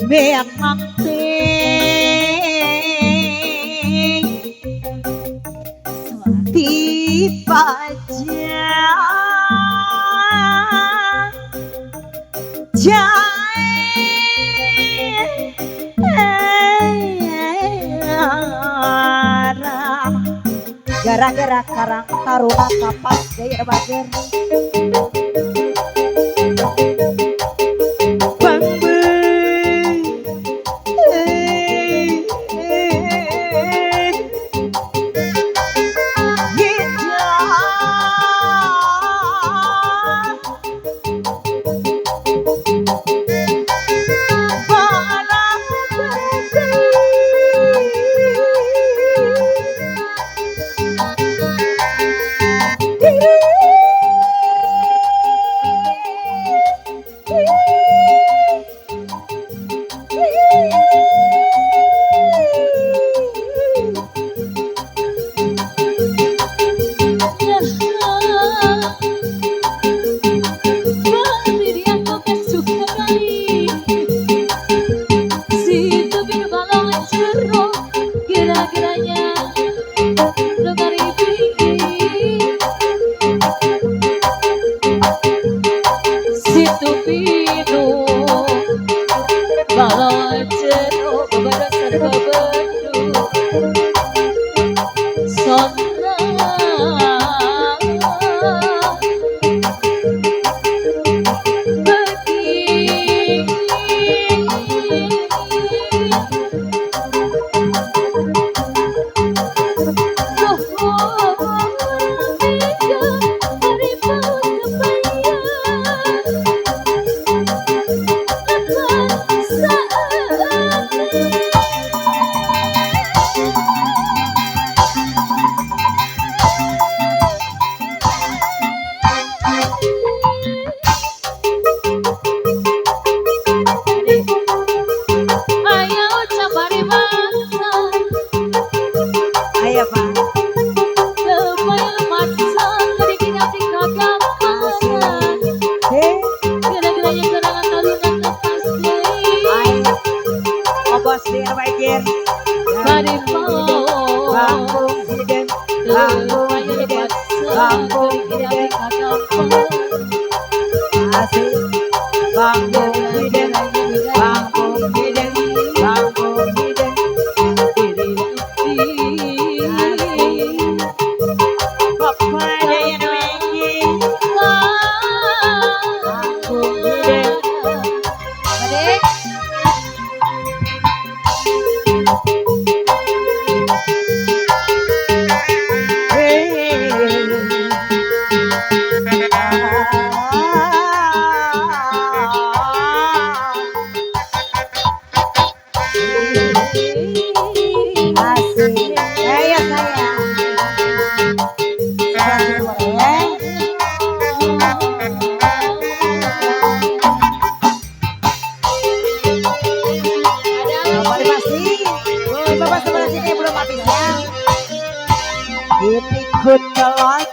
beak makte tipaja gara-gara karang taruna kapas gaya bager ikut telah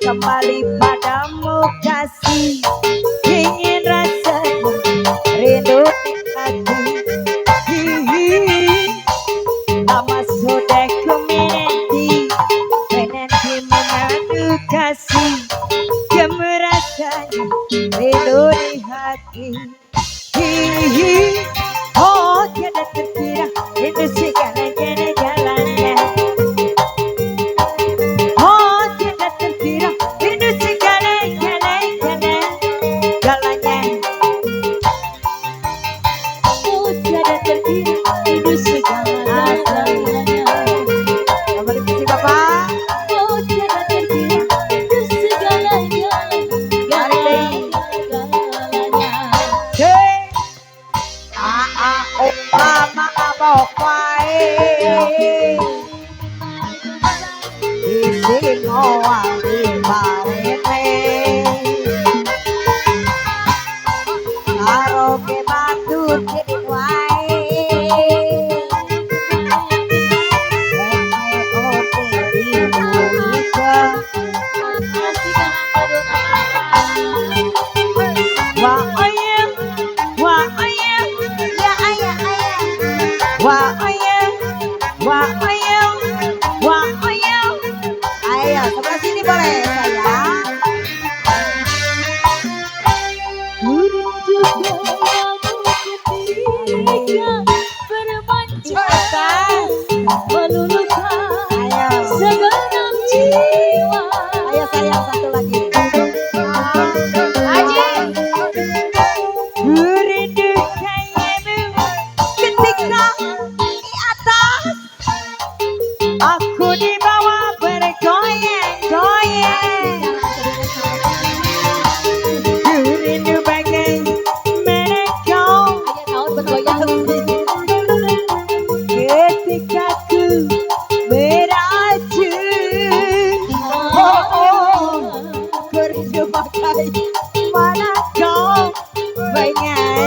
kembali padamu kasih ingin rasanya rindu hati lama sudah ku menanti mengadu kasih kemerasanya rindu di hati oh tiada terkira rindu segala jalan-jalannya Wah, oh yeah.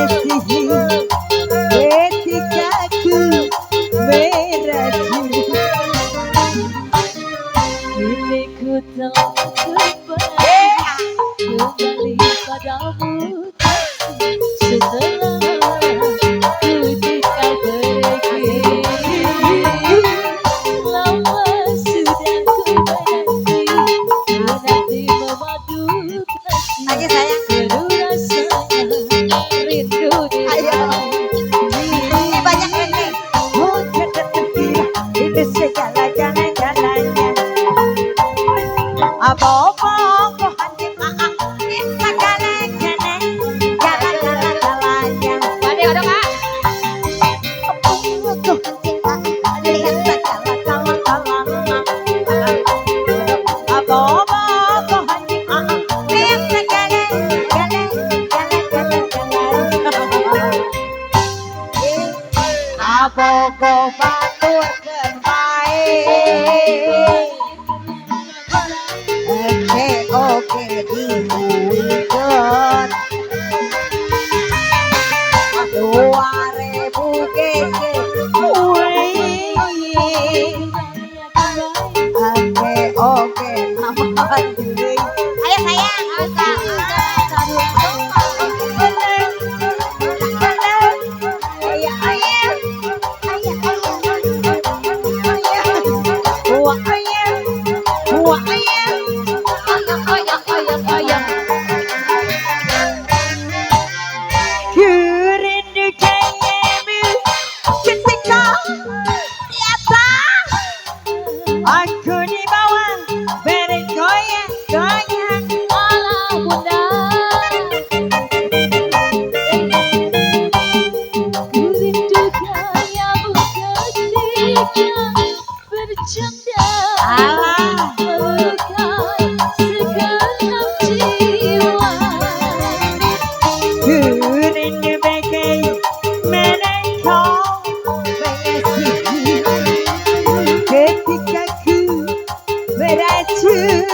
mengasihi ketika ku merayu. Kini ku telah kembali padamu kasih, setelah ku tinggal pergi. Lama sudah ku menanti memadu kasih. Lagi sayang. Baru rasanya rindu di Ini banyak ini. Oh jatuh terkira itu segala jalan-jalannya. Apa-apa kau hanya segala jalan-jalannya. Pada ada Kak? Apa-apa kau hanya lihat segala jalan-jalannya. Apa-apa kau hanya lihat segala jalan-jalannya. Apa kau baturkan baik. Oke dibuat 2000 keke. Oke nama diri. Ayo sayang, aku dibawa bergoyang-goyang. Alah bunda, ku rindu gaya ketika bercanda. Alah. Melukai segenap jiwa. Ku rindu bagai mereka mengasihi ketika ku meracun.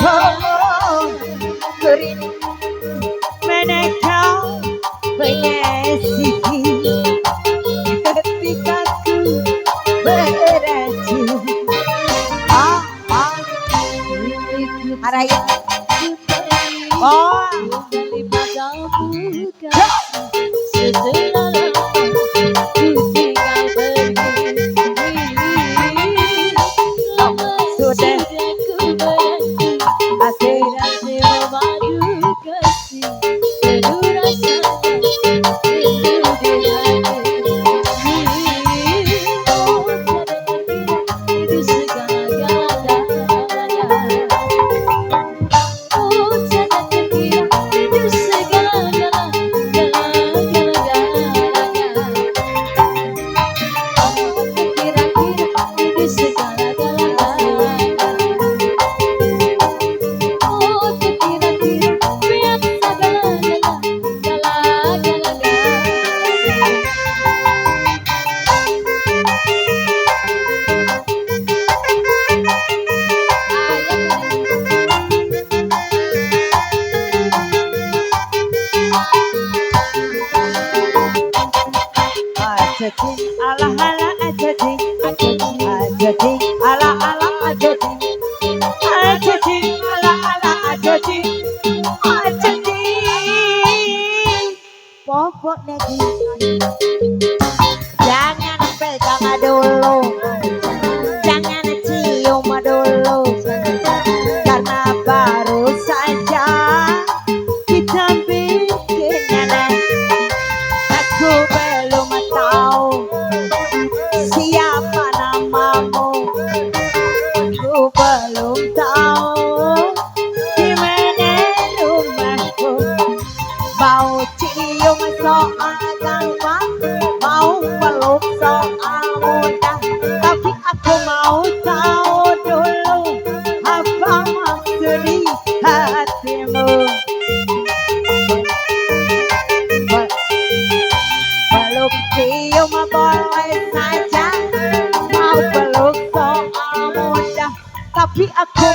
Oh, ku rindu mereka mengasihi ketika ku meracun. Araya. Oh. Kembali padamu kasih, setelah lama ku tinggal pergi. Lama sudah ku menanti aspirasi memadu kasih. Baru rasanya rindu di hati. Oh tiada terkira itu segala-galanya. Oh tiada terkira itu segala-galanya. Oh terkira-kira itu segala-galanya. Oh terkira-kira biasa Ajadi ala ala ajadi ajadi ala ala ajadi ajadi ala ala ajadi ajadi pokok lagi jangan pegang dulu jangan cium dulu karena baru saja kita bikin nenek. Aku belum tahu siapa namamu. Aku belum tahu di mana rumahku. Mau cium soal gampang, mau peluk soal mudah. Tapi aku mau tahu dulu apa maksud di hatimu. Peluk cium boleh saja, mau peluk soal mudah, tapi aku